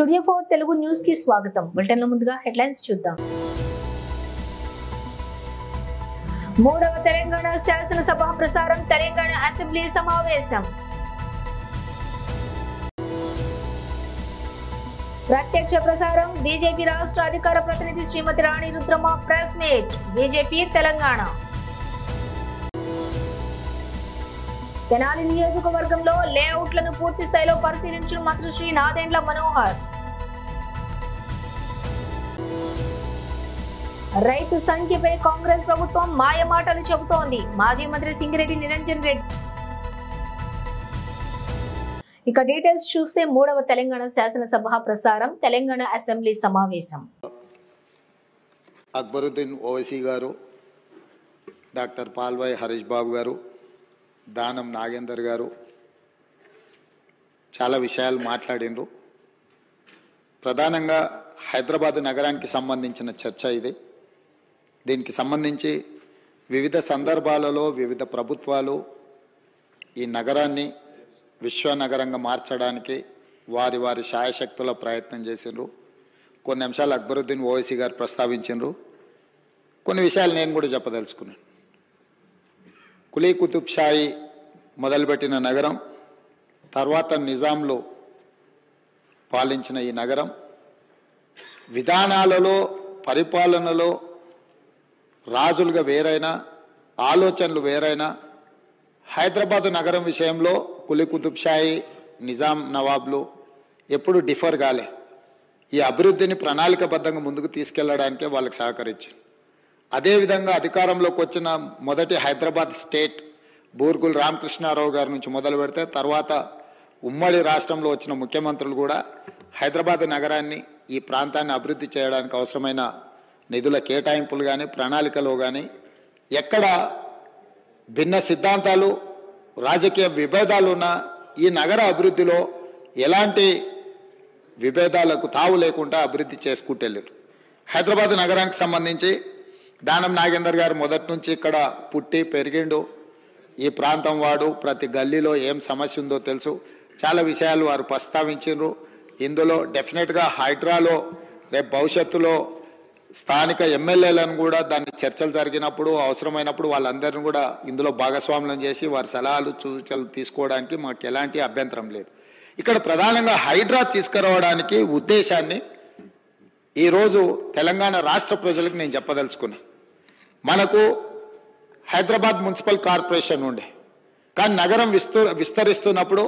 Studio 4 Telugu news కి స్వాగతం. Bulletin లో ముందుగా హెడ్లైన్స్ చూద్దాం. మూడవ తెలంగాణ శాసనసభ ప్రసారం, తెలంగాణ అసెంబ్లీ సమావేశం. ప్రత్యక్ష ప్రసారం, బీజేపీ రాష్ట్ర అధికార ప్రతినిధి Shrimati Rani Rudrama press meet. BJP Telangana. Tenali నియోజకవర్గంలో లేఅవుట్లను పూర్తి స్థాయిలో పరిశీలించిన మంత్రి శ్రీ నాదెండ్ల మనోహర్. రైతు సంఖ్యపై కాంగ్రెస్ ప్రభుత్వం మాయమాటలు చెబుతోంది. మాజీ మంత్రి సింగిరెడ్డి నిరంజన్ రెడ్డి. ఇక డీటెయిల్స్ చూస్తే మూడవ తెలంగాణ శాసనసభ ప్రసారం, తెలంగాణ అసెంబ్లీ సమావేశం. అక్బరుద్దీన్ ఓవైసీ గారు, డాక్టర్ పాల్వాయి హరీష్ బాబు గారు, దానం నాగేందర్ గారు చాలా విషయాలు మాట్లాడినరు. ప్రధానంగా హైదరాబాద్ నగరానికి సంబంధించిన చర్చ ఇది. దీనికి సంబంధించి వివిధ సందర్భాలలో వివిధ ప్రభుత్వాలు ఈ నగరాన్ని విశ్వనగరంగా మార్చడానికి వారి వారి శాయశక్తుల ప్రయత్నం చేసిండ్రు. కొన్ని అంశాలు అక్బరుద్దీన్ ఓవైసీ గారు ప్రస్తావించిండ్రు. కొన్ని విషయాలు నేను కూడా చెప్పదలుచుకున్నాను. కులీ కుతుబ్ షాయి మొదలుపెట్టిన నగరం, తర్వాత నిజాంలు పాలించిన ఈ నగరం విధానాలలో, పరిపాలనలో రాజులుగా వేరైనా, ఆలోచనలు వేరైనా, హైదరాబాదు నగరం విషయంలో కులీ కుతుబ్ షాయి, నిజాం నవాబ్లు ఎప్పుడు డిఫర్ కాలే. ఈ అభివృద్ధిని ప్రణాళికబద్ధంగా ముందుకు తీసుకెళ్లడానికే వాళ్ళకి సహకరించారు. అదేవిధంగా అధికారంలోకి వచ్చిన మొదటి హైదరాబాద్ స్టేట్ బూర్గుల్ రామకృష్ణారావు గారి నుంచి మొదలు పెడితే తర్వాత ఉమ్మడి రాష్ట్రంలో వచ్చిన ముఖ్యమంత్రులు కూడా హైదరాబాద్ నగరాన్ని, ఈ ప్రాంతాన్ని అభివృద్ధి చేయడానికి అవసరమైన నిధుల కేటాయింపులు కానీ, ప్రణాళికలో కానీ ఎక్కడ భిన్న సిద్ధాంతాలు, రాజకీయ విభేదాలు ఉన్న ఈ నగర అభివృద్ధిలో ఎలాంటి విభేదాలకు తావు లేకుండా అభివృద్ధి చేసుకుంటూ వెళ్ళారు. హైదరాబాద్ నగరానికి సంబంధించి దానం నాగేందర్ గారు మొదటి నుంచి ఇక్కడ పుట్టి పెరిగిండు. ఈ ప్రాంతం వాడు, ప్రతి గల్లీలో ఏం సమస్య ఉందో తెలుసు. చాలా విషయాలు వారు ప్రస్తావించారు. ఇందులో డెఫినెట్గా హైడ్రాలో రేపు భవిష్యత్తులో స్థానిక ఎమ్మెల్యేలను కూడా దాన్ని చర్చలు జరిగినప్పుడు అవసరమైనప్పుడు వాళ్ళందరినీ కూడా ఇందులో భాగస్వామ్యం చేసి వారి సలహాలు సూచనలు తీసుకోవడానికి మాకు ఎలాంటి అభ్యంతరం లేదు. ఇక్కడ ప్రధానంగా హైడ్రా తీసుకురావడానికి ఉద్దేశాన్ని ఈరోజు తెలంగాణ రాష్ట్ర ప్రజలకు నేను చెప్పదలుచుకున్నా. మనకు హైదరాబాద్ మున్సిపల్ కార్పొరేషన్ ఉండే, కానీ నగరం విస్తరిస్తున్నప్పుడు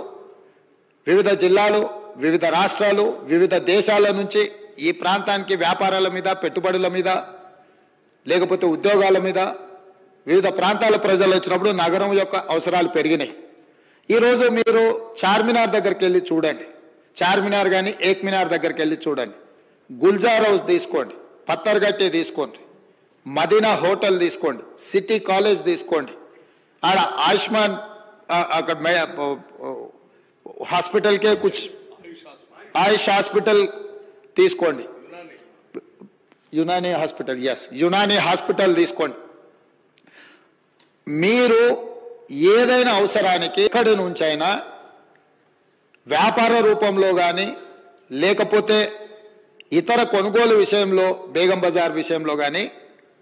వివిధ జిల్లాలు, వివిధ రాష్ట్రాలు, వివిధ దేశాల నుంచి ఈ ప్రాంతానికి వ్యాపారాల మీద, పెట్టుబడుల మీద, లేకపోతే ఉద్యోగాల మీద వివిధ ప్రాంతాల ప్రజలు వచ్చినప్పుడు నగరం యొక్క అవసరాలు పెరిగినాయి. ఈరోజు మీరు చార్మినార్ దగ్గరికి వెళ్ళి చూడండి, చార్మినార్ కానీ ఏక్ మినార్ దగ్గరికి వెళ్ళి చూడండి, గుల్జార్ హౌస్ తీసుకోండి, పత్తర్గట్టి తీసుకోండి, మదీనా హోటల్ తీసుకోండి, సిటీ కాలేజ్ తీసుకోండి, ఆడ ఆయుష్మాన్ అక్కడ హాస్పిటల్కే కుచ్ ఆయుష్ హాస్పిటల్ తీసుకోండి, యునానీ హాస్పిటల్, యునానీ హాస్పిటల్ తీసుకోండి. మీరు ఏదైనా అవసరానికి ఎక్కడి నుంచైనా వ్యాపార రూపంలో కానీ లేకపోతే ఇతర కొనుగోలు విషయంలో, బేగం బజార్ విషయంలో కానీ,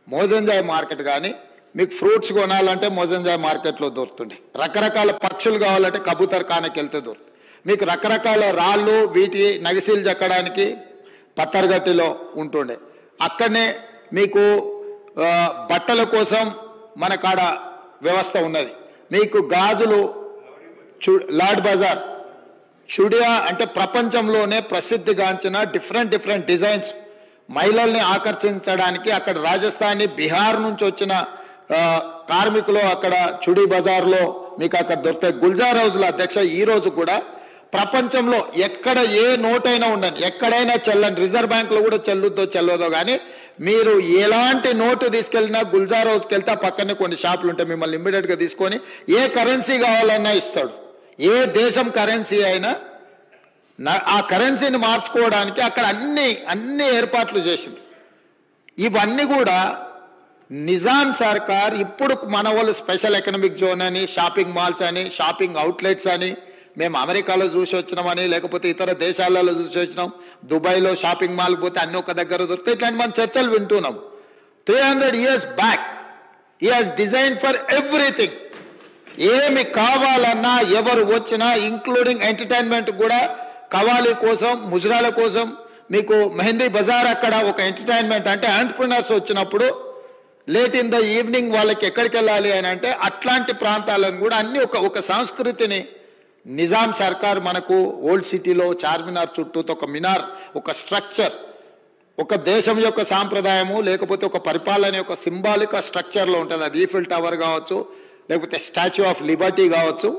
మోజంజాయ్ మార్కెట్ కానీ, మీకు ఫ్రూట్స్ కొనాలంటే మోజంజాయ్ మార్కెట్లో దొరుకుతుండే, రకరకాల పక్షులు కావాలంటే కబూతర్ ఖానాకి వెళ్తే దొరుకుతుంది, మీకు రకరకాల రాళ్ళు వీటి నగిసీలు చెక్కడానికి పత్తర్గట్టిలో ఉంటుండే, అక్కడనే మీకు బట్టల కోసం మన కాడ వ్యవస్థ ఉన్నది, మీకు గాజులు లాడ్ బజార్, చుడియా అంటే ప్రపంచంలోనే ప్రసిద్ధిగాంచిన డిఫరెంట్ డిజైన్స్ మహిళల్ని ఆకర్షించడానికి అక్కడ రాజస్థానీ, బీహార్ నుంచి వచ్చిన కార్మికులు అక్కడ చుడి బజార్లో మీకు అక్కడ దొరుకుతాయి. గుల్జార్ హౌస్లో అధ్యక్ష ఈరోజు కూడా ప్రపంచంలో ఎక్కడ ఏ నోటైనా ఉండండి, ఎక్కడైనా చెల్లండి, రిజర్వ్ బ్యాంకులో కూడా చెల్లదో కానీ మీరు ఎలాంటి నోటు తీసుకెళ్ళినా గుల్జార్ హౌస్కి వెళ్తే పక్కనే కొన్ని షాపులు ఉంటాయి, మిమ్మల్ని ఇమ్మీడియట్గా తీసుకొని ఏ కరెన్సీ కావాలన్నా ఇస్తాడు. ఏ దేశం కరెన్సీ అయినా ఆ కరెన్సీని మార్చుకోవడానికి అక్కడ అన్ని ఏర్పాట్లు చేసింది. ఇవన్నీ కూడా నిజాం సర్కార్ ఇప్పుడు మన వాళ్ళు స్పెషల్ ఎకనామిక్ జోన్ అని, షాపింగ్ మాల్స్ అని, షాపింగ్ అవుట్లెట్స్ అని, మేము అమెరికాలో చూసి వచ్చినామని, లేకపోతే ఇతర దేశాలలో చూసి వచ్చినాం, దుబాయ్లో షాపింగ్ మాల్ పోతే అన్ని ఒక దగ్గర దొరుకుతాయి, ఇట్లాంటి మనం చర్చలు వింటున్నాం. 300 years back he has design for everything. ఏమి కావాలన్నా ఎవరు వచ్చినా, ఇంక్లూడింగ్ ఎంటర్టైన్మెంట్ కూడా, కవాలి కోసం, ముజరాల కోసం, మీకు మెహందీ బజార్ అక్కడ ఒక ఎంటర్టైన్మెంట్. అంటే ఎంటర్‌ప్రెన్యూర్స్ వచ్చినప్పుడు లేట్ ఇన్ ద ఈవినింగ్ వాళ్ళకి ఎక్కడికి వెళ్ళాలి అని అంటే అట్లాంటి ప్రాంతాలను కూడా అన్ని ఒక సంస్కృతిని నిజాం సర్కార్ మనకు ఓల్డ్ సిటీలో చార్మినార్ చుట్టూ ఒక మినార్, ఒక స్ట్రక్చర్, ఒక దేశం యొక్క సాంప్రదాయము, లేకపోతే ఒక పరిపాలన యొక్క సింబాలిక్ స్ట్రక్చర్లో ఉంటుంది. అది ఈఫిల్ టవర్ కావచ్చు, లేకపోతే స్టాచ్యూ ఆఫ్ లిబర్టీ కావచ్చు.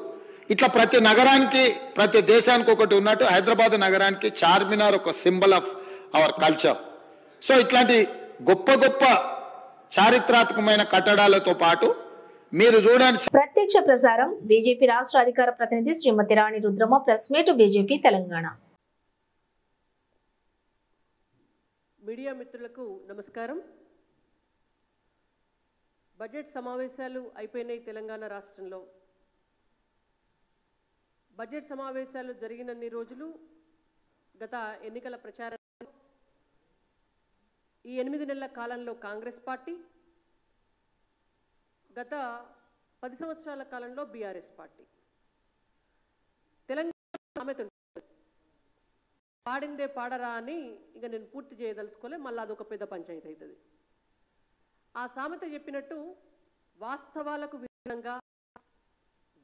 ఇట్లా ప్రతి నగరానికి, ప్రతి దేశానికి ఒకటి ఉన్నట్టు హైదరాబాద్ నగరానికి చార్మినార్ ఒక symbol of our culture. So ఇట్లాంటి గొప్ప గొప్ప చారిత్రాత్మకమైన కట్టడాలతో పాటు మీరు చూడండి. ప్రత్యక్ష ప్రసారం బీజేపీ రాష్ట్ర అధికార ప్రతినిధి Shrimati Rani Rudrama, press meet BJP Telangana. Media మిత్రులకు నమస్కారం. బడ్జెట్ సమావేశాలు అయిపోయినాయి తెలంగాణ రాష్ట్రంలో. బడ్జెట్ సమావేశాలు జరిగినన్ని రోజులు గత ఎన్నికల ప్రచారం, ఈ 8 నెలల కాలంలో కాంగ్రెస్ పార్టీ, గత 10 సంవత్సరాల కాలంలో బీఆర్ఎస్ పార్టీ. తెలంగాణ సామెత పాడిందే పాడరా అని ఇక నేను పూర్తి చేయదలుచుకోలే, మళ్ళీ అదొక పెద్ద పంచాయతీ అవుతుంది. ఆ సామెత చెప్పినట్టు వాస్తవాలకు విరుద్ధంగా,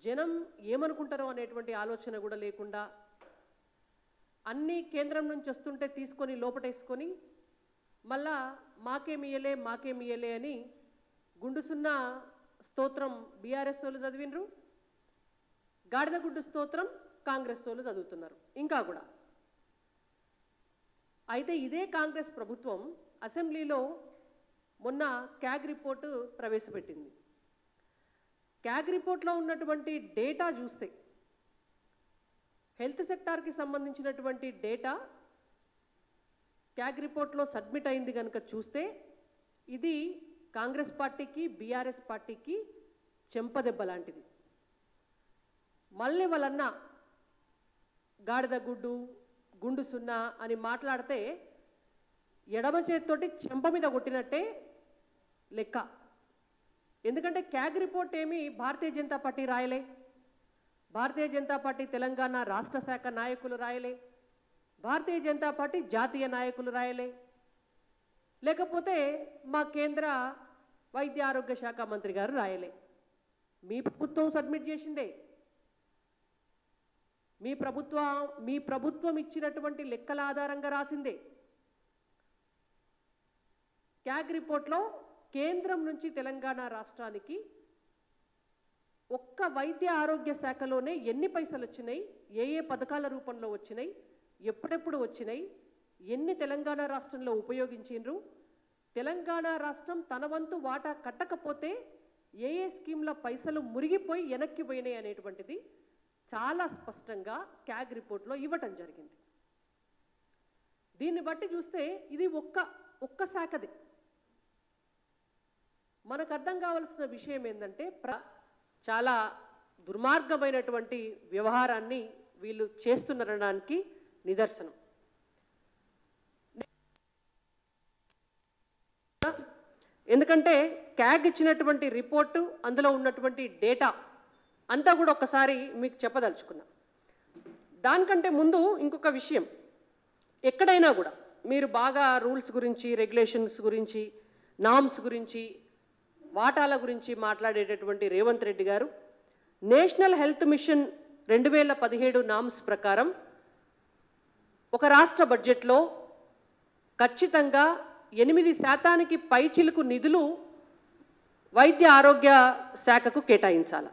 జనం ఏమనుకుంటారో అనేటువంటి ఆలోచన కూడా లేకుండా, అన్నీ కేంద్రం నుంచి వస్తుంటే తీసుకొని లోపటేసుకొని మళ్ళా మాకేమియలే అని గుండుసున్న స్తోత్రం బీఆర్ఎస్ వాళ్ళు చదివినరు, గాడిద గుడ్డు స్తోత్రం కాంగ్రెస్ వాళ్ళు చదువుతున్నారు ఇంకా కూడా. అయితే ఇదే కాంగ్రెస్ ప్రభుత్వం అసెంబ్లీలో మొన్న క్యాగ్ రిపోర్టు ప్రవేశపెట్టింది. క్యాగ్ రిపోర్ట్లో ఉన్నటువంటి డేటా చూస్తే, హెల్త్ సెక్టార్కి సంబంధించినటువంటి డేటా క్యాగ్ రిపోర్ట్లో సబ్మిట్ అయింది కనుక చూస్తే, ఇది కాంగ్రెస్ పార్టీకి బీఆర్ఎస్ పార్టీకి చెంపదెబ్బ లాంటిది. మళ్ళీ వాళ్ళన్న గాడిద గుండు సున్నా అని మాట్లాడితే ఎడమ చేతితోటి చెంప మీద కొట్టినట్టే లెక్క. ఎందుకంటే క్యాగ్ రిపోర్ట్ ఏమి భారతీయ జనతా పార్టీ రాయలే, భారతీయ జనతా పార్టీ తెలంగాణ రాష్ట్ర శాఖ నాయకులు రాయలే, భారతీయ జనతా పార్టీ జాతీయ నాయకులు రాయలే, లేకపోతే మా కేంద్ర వైద్య ఆరోగ్య శాఖ మంత్రి గారు రాయలే. మీ ప్రభుత్వం సబ్మిట్ చేసిందే. మీ ప్రభుత్వం ఇచ్చినటువంటి లెక్కల ఆధారంగా రాసిందే. క్యాగ్ రిపోర్ట్లో కేంద్రం నుంచి తెలంగాణ రాష్ట్రానికి ఒక్క వైద్య ఆరోగ్య శాఖలోనే ఎన్ని పైసలు వచ్చినాయి, ఏ పథకాల రూపంలో వచ్చినాయి, ఎప్పుడెప్పుడు వచ్చినాయి, ఎన్ని తెలంగాణ రాష్ట్రంలో ఉపయోగించిండ్రు, తెలంగాణ రాష్ట్రం తన వంతు వాటా కట్టకపోతే ఏ స్కీమ్ల పైసలు మురిగిపోయి వెనక్కి పోయినాయి అనేటువంటిది చాలా స్పష్టంగా క్యాగ్ రిపోర్ట్లో ఇవ్వటం జరిగింది. దీన్ని బట్టి చూస్తే ఇది ఒక్క శాఖది. మనకు అర్థం కావాల్సిన విషయం ఏంటంటే, చాలా దుర్మార్గమైనటువంటి వ్యవహారాన్ని వీళ్ళు చేస్తున్నారనడానికి నిదర్శనం. ఎందుకంటే క్యాగ్ ఇచ్చినటువంటి రిపోర్టు, అందులో ఉన్నటువంటి డేటా అంతా కూడా ఒకసారి మీకు చెప్పదలుచుకున్నా. దానికంటే ముందు ఇంకొక విషయం, ఎక్కడైనా కూడా మీరు బాగా రూల్స్ గురించి, రెగ్యులేషన్స్ గురించి, నామ్స్ గురించి, వాటాల గురించి మాట్లాడేటటువంటి రేవంత్ రెడ్డి గారు నేషనల్ హెల్త్ మిషన్ 2017 నామ్స్ ప్రకారం ఒక రాష్ట్ర బడ్జెట్లో ఖచ్చితంగా 8% పైచిలుకు నిధులు వైద్య ఆరోగ్య శాఖకు కేటాయించాలి.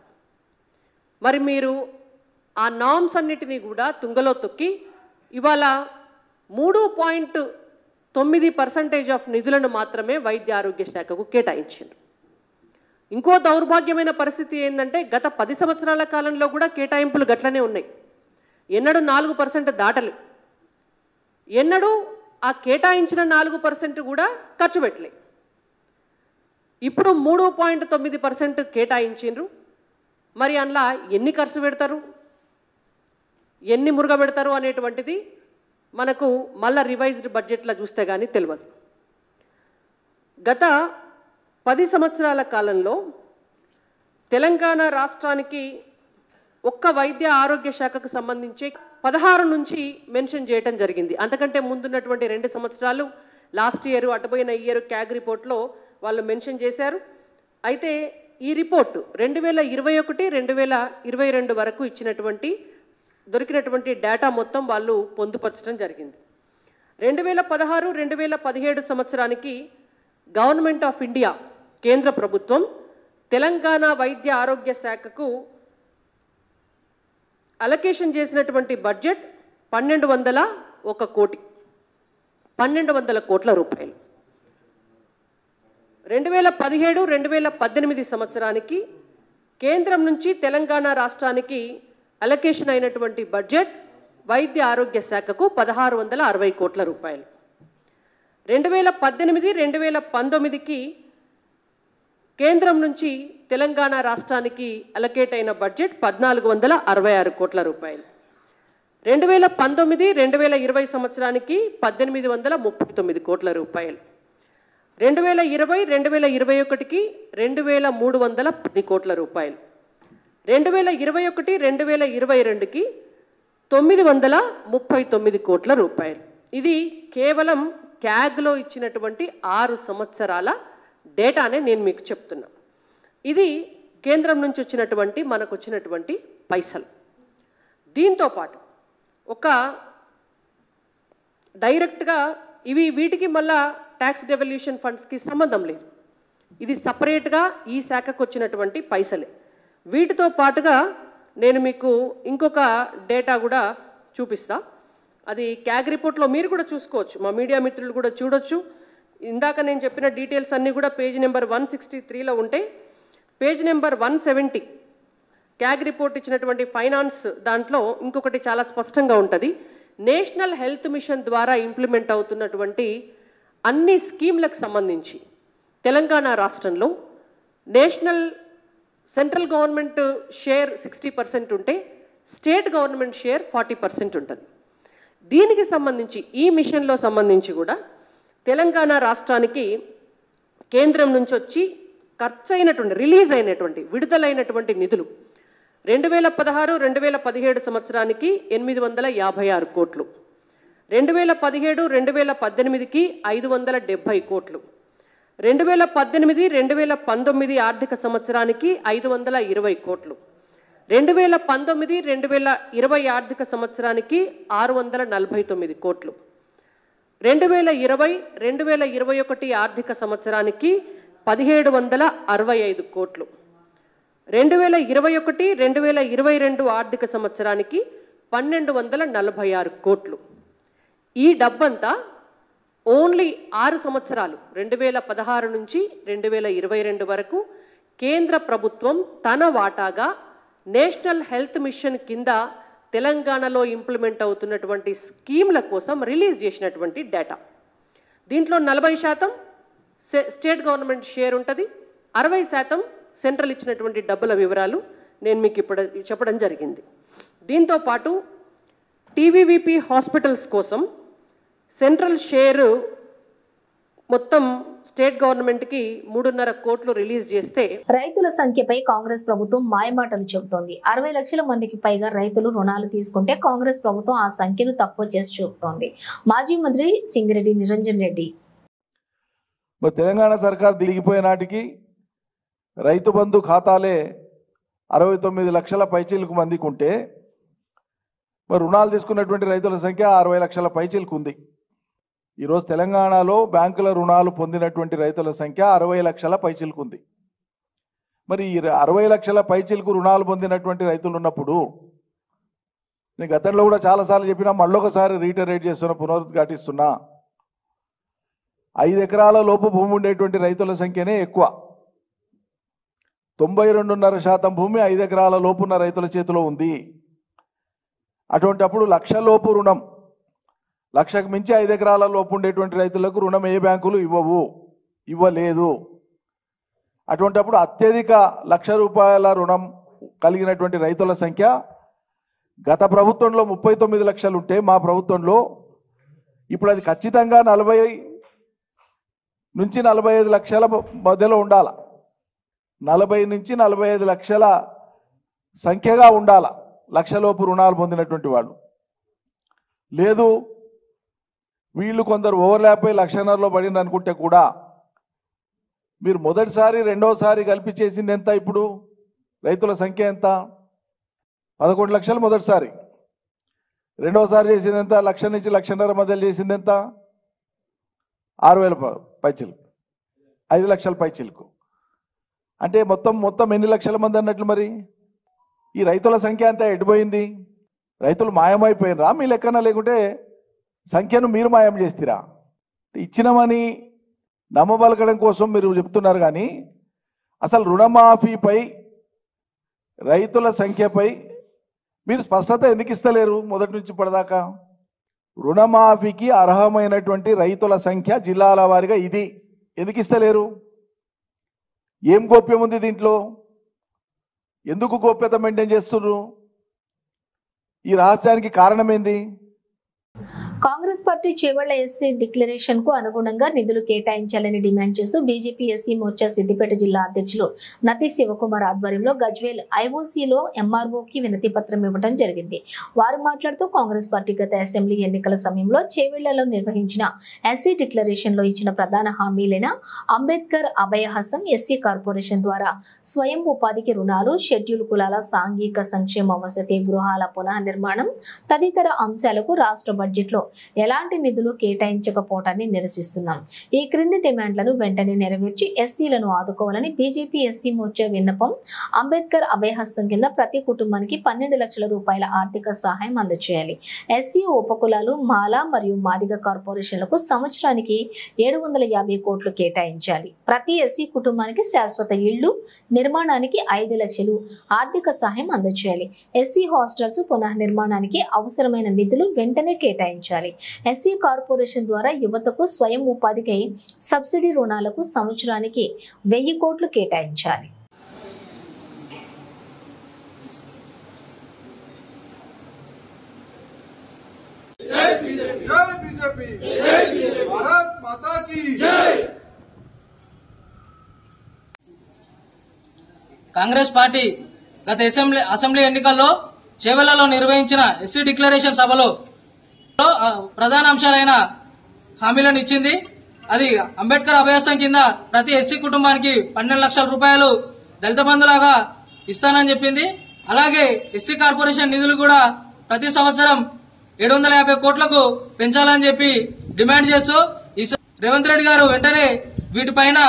మరి మీరు ఆ నామ్స్ అన్నిటినీ కూడా తుంగలో తొక్కి ఇవాళ 3.9% ఆఫ్ నిధులను మాత్రమే వైద్య ఆరోగ్య శాఖకు కేటాయించారు. ఇంకో దౌర్భాగ్యమైన పరిస్థితి ఏంటంటే, గత 10 సంవత్సరాల కాలంలో కూడా కేటాయింపులు గట్లనే ఉన్నాయి. ఎన్నడూ 4% దాటలే, ఎన్నడూ ఆ కేటాయించిన 4% కూడా ఖర్చు పెట్టలే. ఇప్పుడు 3.9% కేటాయించిండ్రు. మరి అందులో ఎన్ని ఖర్చు పెడతారు? ఎన్ని మురుగబెడతారు అనేటువంటిది మనకు మళ్ళా రివైజ్డ్ బడ్జెట్లో చూస్తే కానీ తెలియదు. గత 10 సంవత్సరాల కాలంలో తెలంగాణ రాష్ట్రానికి ఒక్క వైద్య ఆరోగ్య శాఖకు సంబంధించి 16 నుంచి మెన్షన్ చేయడం జరిగింది. అంతకంటే ముందున్నటువంటి 2 సంవత్సరాలు లాస్ట్ ఇయర్ అటుపోయిన ఇయర్ క్యాగ్ రిపోర్ట్లో వాళ్ళు మెన్షన్ చేశారు. అయితే ఈ రిపోర్టు 2021-2022 వరకు దొరికినటువంటి డేటా మొత్తం వాళ్ళు పొందుపరచడం జరిగింది. 2016-2017 సంవత్సరానికి గవర్నమెంట్ ఆఫ్ ఇండియా కేంద్ర ప్రభుత్వం తెలంగాణ వైద్య ఆరోగ్య శాఖకు అలొకేషన్ చేసినటువంటి బడ్జెట్ 1201 కోటి 1200 కోట్ల రూపాయలు. 2017-2018 సంవత్సరానికి కేంద్రం నుంచి తెలంగాణ రాష్ట్రానికి అలొకేషన్ అయినటువంటి బడ్జెట్ వైద్య ఆరోగ్య శాఖకు 1660 కోట్ల రూపాయలు. 2018-2019కి కేంద్రం నుంచి తెలంగాణ రాష్ట్రానికి అలొకేట్ అయిన బడ్జెట్ 1466 కోట్ల రూపాయలు. 2019-2020 సంవత్సరానికి 1839 కోట్ల రూపాయలు. 2020-2021కి 2310 కోట్ల రూపాయలు. 2021-2022కి 939 కోట్ల రూపాయలు. ఇది కేవలం క్యాగ్లో ఇచ్చినటువంటి 6 సంవత్సరాల డేటానే నేను మీకు చెప్తున్నా. ఇది కేంద్రం నుంచి మనకు వచ్చినటువంటి పైసలు. దీంతో పాటు ఒక డైరెక్ట్గా వీటికి మళ్ళా ట్యాక్స్ డెవల్యూషన్ ఫండ్స్కి సంబంధం లేదు. ఇది సపరేట్గా ఈ శాఖకు వచ్చినటువంటి పైసలే. వీటితో పాటుగా నేను మీకు ఇంకొక డేటా కూడా చూపిస్తా. అది క్యాగ్ రిపోర్ట్లో మీరు కూడా చూసుకోవచ్చు, మా మీడియా మిత్రులు కూడా చూడొచ్చు. ఇందాక నేను చెప్పిన డీటెయిల్స్ అన్నీ కూడా పేజ్ నెంబర్ 163లో ఉంటే పేజ్ నెంబర్ 170 క్యాగ్ రిపోర్ట్ ఇచ్చినటువంటి ఫైనాన్స్ దాంట్లో ఇంకొకటి చాలా స్పష్టంగా ఉంటుంది. నేషనల్ హెల్త్ మిషన్ ద్వారా ఇంప్లిమెంట్ అవుతున్నటువంటి అన్ని స్కీమ్లకు సంబంధించి తెలంగాణ రాష్ట్రంలో సెంట్రల్ గవర్నమెంట్ షేర్ 60% ఉంటే స్టేట్ గవర్నమెంట్ షేర్ 40% ఉంటుంది. దీనికి సంబంధించి ఈ మిషన్లో సంబంధించి కూడా తెలంగాణ రాష్ట్రానికి కేంద్రం నుంచి రిలీజ్ అయినటువంటి విడుదలైనటువంటి నిధులు 2016-2017 సంవత్సరానికి 856 కోట్లు, 2017-2018కి 570 కోట్లు, 2018-2019 ఆర్థిక సంవత్సరానికి 520 కోట్లు, 2019-2020 ఆర్థిక సంవత్సరానికి 649 కోట్లు, 2020-2021 ఆర్థిక సంవత్సరానికి 1765 కోట్లు, 2021-2022 ఆర్థిక సంవత్సరానికి 1246 కోట్లు. ఈ డబ్బంతా ఓన్లీ 6 సంవత్సరాలు 2016 నుంచి 2022 వరకు కేంద్ర ప్రభుత్వం తన వాటాగా నేషనల్ హెల్త్ మిషన్ కింద తెలంగాణలో ఇంప్లిమెంట్ అవుతున్నటువంటి స్కీమ్ల కోసం రిలీజ్ చేసినటువంటి డేటా. దీంట్లో 40% స్టేట్ గవర్నమెంట్ షేర్ ఉంటుంది, 60% సెంట్రల్ ఇచ్చినటువంటి డబ్బుల వివరాలు నేను మీకు ఇప్పుడు చెప్పడం జరిగింది. దీంతో పాటు టీవీవీపీ హాస్పిటల్స్ కోసం సెంట్రల్ షేరు మొత్తం స్టేట్ గవర్నమెంట్కి 3.5 కోట్లు రిలీజ్ చేస్తే రైతుల సంఖ్యపై కాంగ్రెస్ ప్రభుత్వం మాయమాటలు చెబుతోంది. 60 లక్షల మందికి పైగా రైతులు రుణాలు తీసుకుంటే కాంగ్రెస్ ప్రభుత్వం ఆ సంఖ్యను తక్కువ చేసి చూపుతోంది. మాజీ మంత్రి సింగిరెడ్డి నిరంజన్ రెడ్డి తెలంగాణ సర్కార్ దిగిపోయే నాటికి రైతు బంధు ఖాతాలే 69 లక్షల పైచీలకు మందికి ఉంటే రుణాలు తీసుకున్నటువంటి రైతుల సంఖ్య 60 లక్షల పైచీలకు ఉంది. ఈరోజు తెలంగాణలో బ్యాంకుల రుణాలు పొందినటువంటి రైతుల సంఖ్య 60 లక్షల పైచీలకు ఉంది. మరి ఈ 60 లక్షల పైచీలకు రుణాలు పొందినటువంటి రైతులు ఉన్నప్పుడు నేను గతంలో కూడా చాలాసార్లు చెప్పినా, మళ్ళొకసారి రీటరేట్ చేస్తున్నా, పునరుద్ఘాటిస్తున్నా, 5 ఎకరాల లోపు భూమి ఉండేటువంటి రైతుల సంఖ్యనే ఎక్కువ. 92.5% భూమి 5 ఎకరాల లోపు ఉన్న రైతుల చేతిలో ఉంది. అటువంటిప్పుడు 1 లక్ష లోపు రుణం, 1 లక్షకు మించి 5 ఎకరాల లోపు ఉండేటువంటి రైతులకు రుణం ఏ బ్యాంకులు ఇవ్వలేదు. అటువంటిప్పుడు అత్యధిక 1 లక్ష రూపాయల రుణం కలిగినటువంటి రైతుల సంఖ్య గత ప్రభుత్వంలో 39 లక్షలు ఉంటే మా ప్రభుత్వంలో ఇప్పుడు అది ఖచ్చితంగా 40 నుంచి 45 లక్షల మధ్యలో ఉండాల. 40 నుంచి 45 లక్షల సంఖ్యగా ఉండాల లక్షలోపు రుణాలు పొందినటువంటి వాళ్ళు. లేదు వీళ్ళు కొందరు ఓవర్లాప్ అయి 1.5 పడింది అనుకుంటే కూడా మీరు మొదటిసారి రెండోసారి కలిపి చేసింది ఎంత? ఇప్పుడు రైతుల సంఖ్య ఎంత? 11 లక్షలు మొదటిసారి. రెండోసారి చేసింది ఎంత? 1,00,000 నుంచి 1,50,000 మధ్యలో చేసింది ఎంత? 6,000 పైచిలకు, 5 లక్షల పైచిలకు. అంటే మొత్తం ఎన్ని లక్షల మంది అన్నట్లు? మరి ఈ రైతుల సంఖ్య అంతా ఎడిపోయింది. రైతులు మాయమైపోయినరా మీ లెక్కన? లేకుంటే సంఖ్యను మీరు మాయం చేస్తారా? ఇచ్చినమని నమ్మబలకడం కోసం మీరు చెప్తున్నారు, కానీ అసలు రుణమాఫీపై రైతుల సంఖ్యపై మీరు స్పష్టత ఎందుకు ఇస్తలేరు? మొదటి నుంచి ఇప్పటిదాకా రుణమాఫీకి అర్హమైనటువంటి రైతుల సంఖ్య జిల్లాల వారీగా ఇది ఎందుకు ఇస్తలేరు? ఏం గోప్యం ఉంది దీంట్లో? ఎందుకు గోప్యత మెయింటైన్ చేస్తున్నారు? ఈ రహస్యానికి కారణం ఏంది? Congress party Chevella SC declaration కు అనుగుణంగా నిధులు కేటాయించాలని డిమాండ్ చేస్తూ బీజేపీ ఎస్సీ మోర్చా సిద్దిపేట జిల్లా అధ్యక్షులు నతి శివకుమార్ ఆధ్వర్యంలో గజ్వేల్ ఐఓసీలో ఎంఆర్ఓకి వినతి పత్రం ఇవ్వడం జరిగింది. వారు మాట్లాడుతూ కాంగ్రెస్ పార్టీ గత అసెంబ్లీ ఎన్నికల సమయంలో చేవెళ్లలో నిర్వహించిన ఎస్సీ డిక్లరేషన్ లో ఇచ్చిన ప్రధాన హామీలైన అంబేద్కర్ అభయహస్తం, ఎస్సీ కార్పొరేషన్ ద్వారా స్వయం ఉపాధికి రుణాలు, షెడ్యూల్ కులాల సాంఘిక సంక్షేమ వసతి గృహాల పునః నిర్మాణం తదితర అంశాలకు రాష్ట్ర బడ్జెట్ లో ఎలాంటి నిధులు కేటాయించకపోవటాన్ని నిరసిస్తున్నాం. ఈ క్రింది డిమాండ్లను వెంటనే నెరవేర్చి ఎస్సీలను ఆదుకోవాలని బీజేపీ ఎస్సీ మోర్చా విన్నపం. అంబేద్కర్ అభయహస్తం కింద ప్రతి కుటుంబానికి 12 లక్షల రూపాయల ఆర్థిక సహాయం అందజేయాలి. ఎస్సీ ఉపకులాలు, మాల మరియు మాదిగ కార్పొరేషన్లకు సంవత్సరానికి 750 కోట్లు కేటాయించాలి. ప్రతి ఎస్సీ కుటుంబానికి శాశ్వత ఇళ్లు నిర్మాణానికి 5 లక్షలు ఆర్థిక సహాయం అందజేయాలి. ఎస్సీ హాస్టల్స్ పునః నిర్మాణానికి అవసరమైన నిధులు వెంటనే కేటాయించాలి. ఎస్సీ కార్పొరేషన్ ద్వారా యువతకు స్వయం ఉపాధికై సబ్సిడీ రుణాలకు సంవత్సరానికి 1000 కోట్లు కేటాయించాలి. కాంగ్రెస్ పార్టీ గత అసెంబ్లీ ఎన్నికల్లో చేవెళ్లలో నిర్వహించిన ఎస్సీ డిక్లరేషన్ సభలో ప్రధాన అంశాలైన హామీలను ఇచ్చింది. అది అంబేద్కర్ అభయహస్తం కింద ప్రతి ఎస్సీ కుటుంబానికి 12 లక్షల రూపాయలు దళిత బంధులాగా ఇస్తానని చెప్పింది. అలాగే ఎస్సీ కార్పొరేషన్ నిధులు కూడా ప్రతి సంవత్సరం 750 కోట్లకు పెంచాలని చెప్పి డిమాండ్ చేస్తూ రేవంత్ రెడ్డి గారు వెంటనే వీటిపైన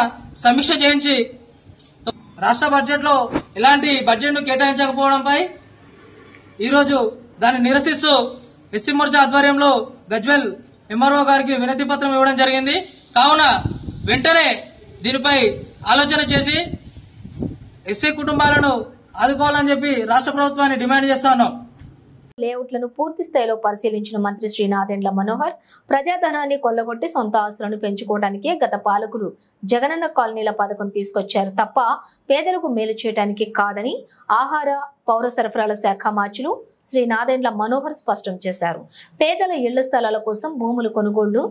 సమీక్ష చేయించి రాష్ట్ర బడ్జెట్ లో ఎలాంటి బడ్జెట్ ను కేటాయించకపోవడంపై ఈరోజు దాన్ని నిరసిస్తూ ఎస్సీ మోర్చా ఆధ్వర్యంలో గజ్వేల్ ఎంఆర్ఓ గారికి వినతి పత్రం ఇవ్వడం జరిగింది. కావున వెంటనే దీనిపై ఆలోచన చేసి ఎస్సీ కుటుంబాలను ఆదుకోవాలని చెప్పి రాష్ట్ర ప్రభుత్వాన్ని డిమాండ్ చేస్తా ఉన్నాం. లేఅవుట్లను పూర్తి స్థాయిలో పరిశీలించిన మంత్రి శ్రీ నాదెండ్ల మనోహర్ ప్రజాధనాన్ని కొల్లగొట్టి సొంత ఆస్తులను పెంచుకోవడానికే గత పాలకులు జగనన్న కాలనీల పథకం తీసుకొచ్చారు తప్ప పేదలకు మేలు చేయడానికి కాదని ఆహార పౌర సరఫరాల శాఖ మార్చులు శ్రీ నాదెండ్ల మనోహర్ స్పష్టం చేశారు. పేదల ఇళ్ల స్థలాల కోసం భూములు కొనుగోళ్లు,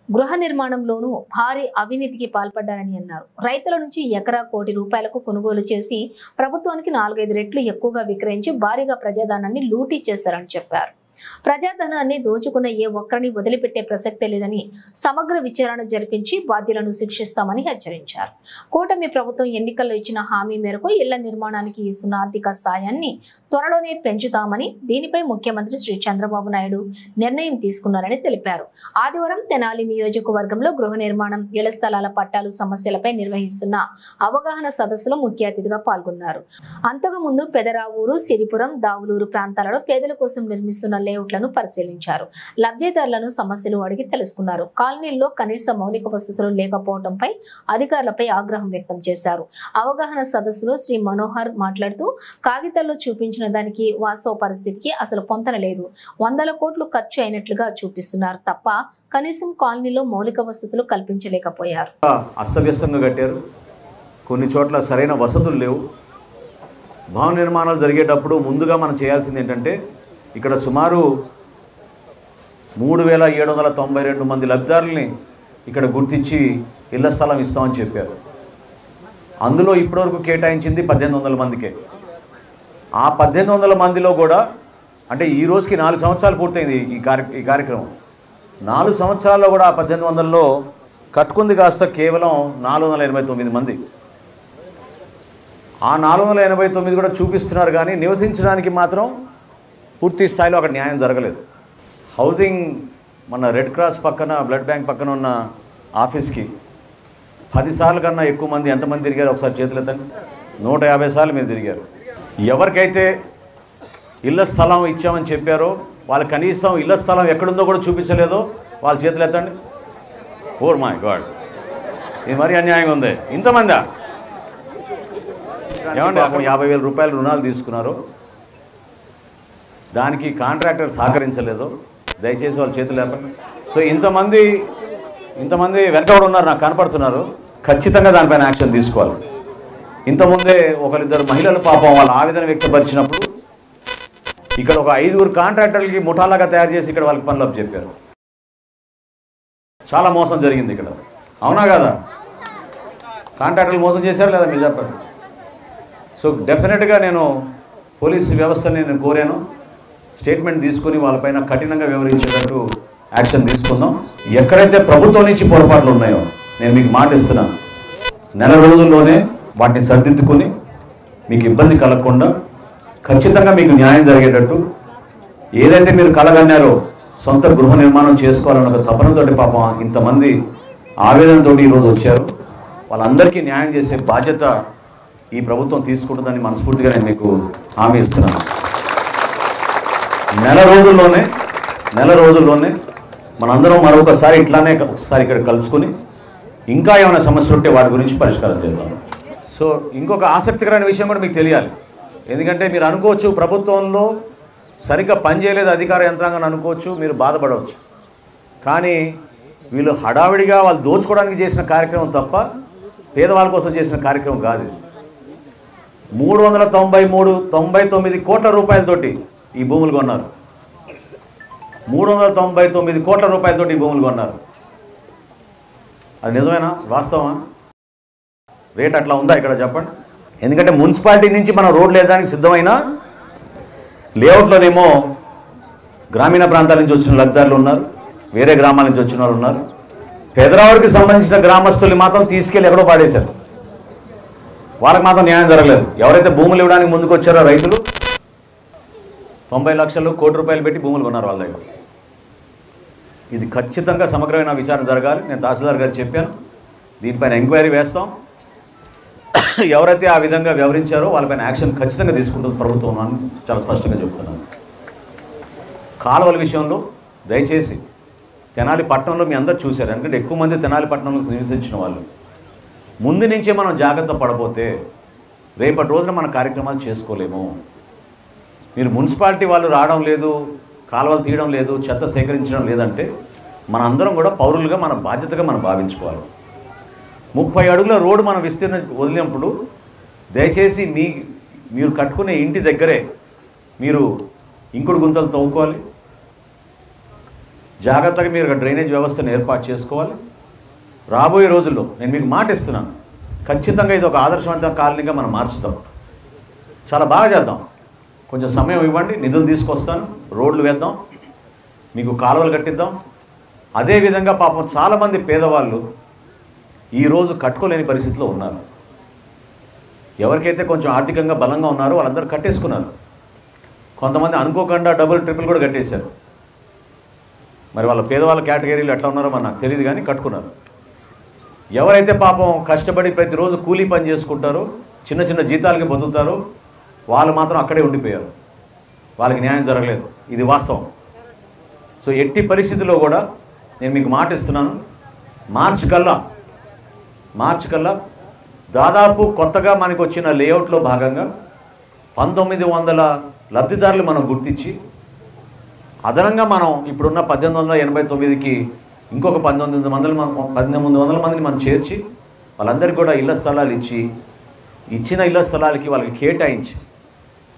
గృహ నిర్మాణంలోనూ భారీ అవినీతికి పాల్పడ్డారని అన్నారు. రైతుల నుంచి ఎకరా ₹1,00,00,000 కొనుగోలు చేసి ప్రభుత్వానికి 4-5 రెట్లు ఎక్కువగా విక్రయించి భారీగా ప్రజాధనాన్ని లూటీ చేశారని చెప్పారు. ప్రజాధనాన్ని దోచుకున్న ఏ ఒక్కరిని వదిలిపెట్టే ప్రసక్తే లేదని సమగ్ర విచారణ జరిపించి బాధ్యులను శిక్షిస్తామని హెచ్చరించారు. కూటమి ప్రభుత్వం ఎన్నికల్లో ఇచ్చిన హామీ మేరకు ఇళ్ల నిర్మాణానికి ఇస్తున్న ఆర్థిక సాయాన్ని త్వరలోనే పెంచుతామని, దీనిపై ముఖ్యమంత్రి శ్రీ చంద్రబాబు నాయుడు నిర్ణయం తీసుకున్నారని తెలిపారు. ఆదివారం తెనాలి నియోజకవర్గంలో గృహ నిర్మాణం, ఇళ్ల స్థలాల పట్టాలు సమస్యలపై నిర్వహిస్తున్న అవగాహన సదస్సులో ముఖ్య అతిథిగా పాల్గొన్నారు. అంతకుముందు పెదరావూరు, సిరిపురం, దావులూరు ప్రాంతాలలో పేదల కోసం నిర్మిస్తున్న లేఅవుట్లను పరిశీలించారు. లబ్ధిదారులను సమస్యలు అడిగి తెలుసుకున్నారు. కాలనీల్లో కనీస మౌలిక వసతులు లేకపోవడంపై అధికారులపై ఆగ్రహం వ్యక్తం చేశారు. అవగాహన సదస్సులో శ్రీ మనోహర్ మాట్లాడుతూ కాగితాల్లో చూపించిన దానికి వాస్తవ పరిస్థితికి అసలు పొంతన లేదు. 100 కోట్లు ఖర్చు అయినట్లుగా చూపిస్తున్నారు తప్ప కనీసం కాలనీలో మౌలిక వసతులు కల్పించలేకపోయారు. అస్తవ్యస్తంగా కట్టారు. కొన్ని చోట్ల సరైన వసతులు లేవు. భవన నిర్మాణాలు జరిగేటప్పుడు ముందుగా మనం చేయాల్సింది ఏంటంటే ఇక్కడ సుమారు 3792 మంది లబ్ధిదారుల్ని ఇక్కడ గుర్తించి ఇళ్ల స్థలం ఇస్తామని చెప్పారు. అందులో ఇప్పటివరకు కేటాయించింది 1800 మందికే. ఆ 1800 మందిలో కూడా అంటే ఈ రోజుకి 4 సంవత్సరాలు పూర్తయింది ఈ కార్యక్రమం. 4 సంవత్సరాల్లో కూడా ఆ 1800లో కట్టుకుంది కాస్త కేవలం 489 మంది. ఆ 489 కూడా చూపిస్తున్నారు, కానీ నివసించడానికి మాత్రం పూర్తి స్థాయిలో అక్కడ న్యాయం జరగలేదు. హౌసింగ్ మన రెడ్ క్రాస్ పక్కన బ్లడ్ బ్యాంక్ పక్కన ఉన్న ఆఫీస్కి 10 సార్లు కన్నా ఎక్కువ మంది ఎంతమంది తిరిగారు ఒకసారి చేతులు ఎత్తండి. 150 సార్లు మీరు తిరిగారు. ఎవరికైతే ఇళ్ల స్థలం ఇచ్చామని చెప్పారో వాళ్ళు కనీసం ఇళ్ల స్థలం ఎక్కడుందో కూడా చూపించలేదో వాళ్ళ చేతులు ఎత్తండి. ఓ మై గాడ్, ఇది మరీ అన్యాయంగా ఉంది. ఇంతమందా? ఏమండి 50,000 రూపాయలు రుణాలు తీసుకున్నారు, దానికి కాంట్రాక్టర్ సహకరించలేదు, దయచేసి వాళ్ళ చేతులు లేపండి. సో ఇంతమంది వెనకబడి ఉన్నారు, నాకు కనపడుతున్నారు. ఖచ్చితంగా దానిపైన యాక్షన్ తీసుకోవాలి. ఇంతకుముందే ఒకరిద్దరు మహిళలు పాపం వాళ్ళ ఆవేదన వ్యక్తపరిచినప్పుడు ఇక్కడ ఒక 5 కాంట్రాక్టర్లకి ముఠాలాగా తయారు చేసి ఇక్కడ వాళ్ళకి పనులు చెప్పారు. చాలా మోసం జరిగింది ఇక్కడ, అవునా కదా? కాంట్రాక్టర్లు మోసం చేశారు లేదా మీరు చెప్పండి. సో డెఫినెట్గా నేను పోలీసు వ్యవస్థని నేను కోరాను, స్టేట్మెంట్ తీసుకుని వాళ్ళపైన కఠినంగా వివరించేటట్టు యాక్షన్ తీసుకుందాం. ఎక్కడైతే ప్రభుత్వం నుంచి పొరపాట్లు ఉన్నాయో నేను మీకు మాట ఇస్తున్నాను, నెల రోజుల్లోనే వాటిని సర్దిద్దుకుని మీకు ఇబ్బంది కలగకుండా ఖచ్చితంగా మీకు న్యాయం జరిగేటట్టు, ఏదైతే మీరు కలగన్నారో సొంత గృహ నిర్మాణం చేసుకోవాలన్న ఒక తపనతోటి పాపం ఇంతమంది ఆవేదనతో ఈరోజు వచ్చారు, వాళ్ళందరికీ న్యాయం చేసే బాధ్యత ఈ ప్రభుత్వం తీసుకుంటుందని మనస్ఫూర్తిగా నేను మీకు హామీ ఇస్తున్నాను. నెల రోజుల్లోనే మనందరం మరొకసారి ఇట్లానే ఒకసారి ఇక్కడ కలుసుకుని ఇంకా ఏమైనా సమస్యలు ఉంటే వాటి గురించి పరిష్కారం చేద్దాం. సో ఇంకొక ఆసక్తికరమైన విషయం కూడా మీకు తెలియాలి. ఎందుకంటే మీరు అనుకోవచ్చు ప్రభుత్వంలో సరిగ్గా పనిచేయలేదు అధికార యంత్రాంగం అనుకోవచ్చు, మీరు బాధపడవచ్చు. కానీ వీళ్ళు హడావిడిగా వాళ్ళు దోచుకోవడానికి చేసిన కార్యక్రమం తప్ప పేదవాళ్ళ కోసం చేసిన కార్యక్రమం కాదు. 399 కోట్ల రూపాయలతోటి ఈ భూములు కొన్నారు. 399 కోట్ల రూపాయలతోటి ఈ భూములు కొన్నారు. అది నిజమేనా? వాస్తవమా? రేట్ అట్లా ఉందా ఇక్కడ చెప్పండి. ఎందుకంటే మున్సిపాలిటీ నుంచి మనం రోడ్లు వేయడానికి సిద్ధమైన లేఅవుట్లోనేమో గ్రామీణ ప్రాంతాల నుంచి వచ్చిన లబ్ధిదారులు ఉన్నారు, వేరే గ్రామాల నుంచి వచ్చిన వాళ్ళు ఉన్నారు. పేదరావుడికి సంబంధించిన గ్రామస్తుల్ని మాత్రం తీసుకెళ్ళి ఎక్కడో పాడేశారు. వాళ్ళకి మాత్రం న్యాయం జరగలేదు. ఎవరైతే భూములు ఇవ్వడానికి ముందుకు వచ్చారో రైతులు 90 లక్షలు కోటి రూపాయలు పెట్టి భూములు కొన్నారు వాళ్ళ దగ్గర. ఇది ఖచ్చితంగా సమగ్రమైన విచారణ జరగాలి. నేను తహసీల్దార్ గారు చెప్పాను, దీనిపైన ఎంక్వైరీ వేస్తాం. ఎవరైతే ఆ విధంగా వ్యవహరించారో వాళ్ళపైన యాక్షన్ ఖచ్చితంగా తీసుకుంటుంది ప్రభుత్వం అని చాలా స్పష్టంగా చెప్తున్నాను. కాలువల విషయంలో దయచేసి తెనాలి పట్టణంలో మీ అందరూ చూశారు, ఎందుకంటే ఎక్కువ మంది తెనాలి పట్టణంలో నివసించిన వాళ్ళు. ముందు నుంచే మనం జాగ్రత్త పడపోతే రేపటి రోజున మన కార్యక్రమాలు చేసుకోలేము. మీరు మున్సిపాలిటీ వాళ్ళు రావడం లేదు, కాలువలు తీయడం లేదు, చెత్త సేకరించడం లేదంటే మన అందరం కూడా పౌరులుగా మన బాధ్యతగా మనం భావించుకోవాలి. 30 అడుగుల రోడ్డు మనం విస్తీర్ణ వదిలినప్పుడు దయచేసి మీరు కట్టుకునే ఇంటి దగ్గరే మీరు ఇంకుడు గుంతలు తవ్వుకోవాలి. జాగ్రత్తగా మీరు డ్రైనేజ్ వ్యవస్థను ఏర్పాటు చేసుకోవాలి. రాబోయే రోజుల్లో నేను మీకు మాట ఇస్తున్నాను, ఖచ్చితంగా ఇది ఒక ఆదర్శవంతమైన కాలనీగా మనం మార్చుతాం. చాలా బాగా చేద్దాం. కొంచెం సమయం ఇవ్వండి, నిధులు తీసుకొస్తాను, రోడ్లు వేద్దాం, మీకు కాలువలు కట్టిద్దాం. అదేవిధంగా పాపం చాలామంది పేదవాళ్ళు ఈరోజు కట్టుకోలేని పరిస్థితిలో ఉన్నారు. ఎవరికైతే కొంచెం ఆర్థికంగా బలంగా ఉన్నారో వాళ్ళందరూ కట్టేసుకున్నారు. కొంతమంది అనుకోకుండా డబుల్ ట్రిపుల్ కూడా కట్టేశారు. మరి వాళ్ళ పేదవాళ్ళ కేటగిరీలు ఎట్లా ఉన్నారో మరి నాకు తెలియదు, కానీ కట్టుకున్నారు. ఎవరైతే పాపం కష్టపడి ప్రతిరోజు కూలీ పని చేసుకుంటారో, చిన్న చిన్న జీతాలకి బతుకుతారో వాళ్ళు మాత్రం అక్కడే ఉండిపోయారు. వాళ్ళకి న్యాయం జరగలేదు, ఇది వాస్తవం. సో ఎట్టి పరిస్థితుల్లో కూడా నేను మీకు మాట ఇస్తున్నాను, మార్చి కల్లా దాదాపు కొత్తగా మనకు వచ్చిన లేఅవుట్లో భాగంగా 1900 లబ్ధిదారులు మనం గుర్తించి అదనంగా మనం ఇప్పుడున్న 1889కి ఇంకొక 1900 మందిని మనం చేర్చి వాళ్ళందరికీ కూడా ఇళ్ల స్థలాలు ఇచ్చిన ఇళ్ల స్థలాలకి వాళ్ళకి కేటాయించి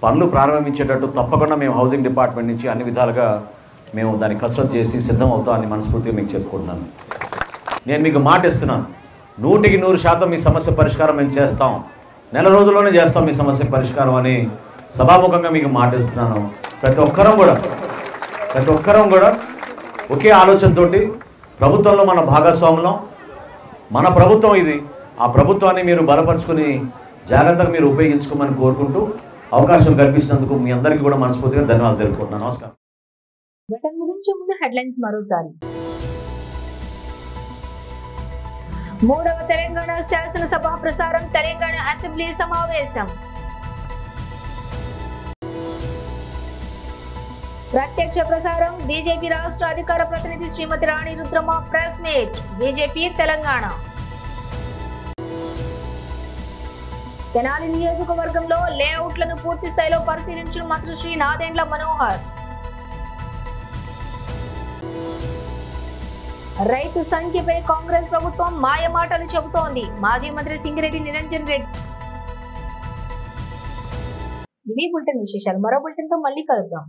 పనులు ప్రారంభించేటట్టు తప్పకుండా మేము హౌసింగ్ డిపార్ట్మెంట్ నుంచి అన్ని విధాలుగా మేము దాన్ని కసరత్తు చేసి సిద్ధం అవుతామని మనస్ఫూర్తిగా మీకు చెప్పుకుంటున్నాను. నేను మీకు మాట ఇస్తున్నాను, 100% మీ సమస్య పరిష్కారం మేము చేస్తాం, నెల రోజుల్లోనే చేస్తాం మీ సమస్య పరిష్కారం అని సభాముఖంగా మీకు మాట ఇస్తున్నాను. ప్రతి ఒక్కరం కూడా ఒకే ఆలోచనతోటి ప్రభుత్వంలో మన భాగస్వాములం, మన ప్రభుత్వం ఇది, ఆ ప్రభుత్వాన్ని మీరు బలపరుచుకుని జాగ్రత్తగా మీరు ఉపయోగించుకోమని కోరుకుంటూ అవకాశం కల్పించినందుకు మీ అందరికీ కూడా మనస్ఫూర్తిగా ధన్యవాదాలు తెలుపుకుంటున్నాను. నమస్కారం. ముగించే ముందు హెడ్లైన్స్ మరోసారి. 3వ తెలంగాణ శాసనసభ ప్రసారం, తెలంగాణ అసెంబ్లీ సమావేశం. ప్రత్యక్ష ప్రసారం, బీజేపీ రాష్ట్ర అధికార ప్రతినిధి Shrimati Rani Rudrama press meet, BJP Telangana. Tenali నియోజకవర్గంలో లేఅవుట్లను పూర్తి స్థాయిలో పరిశీలించిన మంత్రి శ్రీ నాదెండ్ల మనోహర్. రైతు సంఖ్యపై కాంగ్రెస్ ప్రభుత్వం మాయమాటలు చెబుతోంది, మాజీ మంత్రి సింగిరెడ్డి నిరంజన్ రెడ్డి. ఇవి బులెటిన్ విశేషాలు. మరో బులెటిన్ తో మళ్ళీ కలుద్దాం.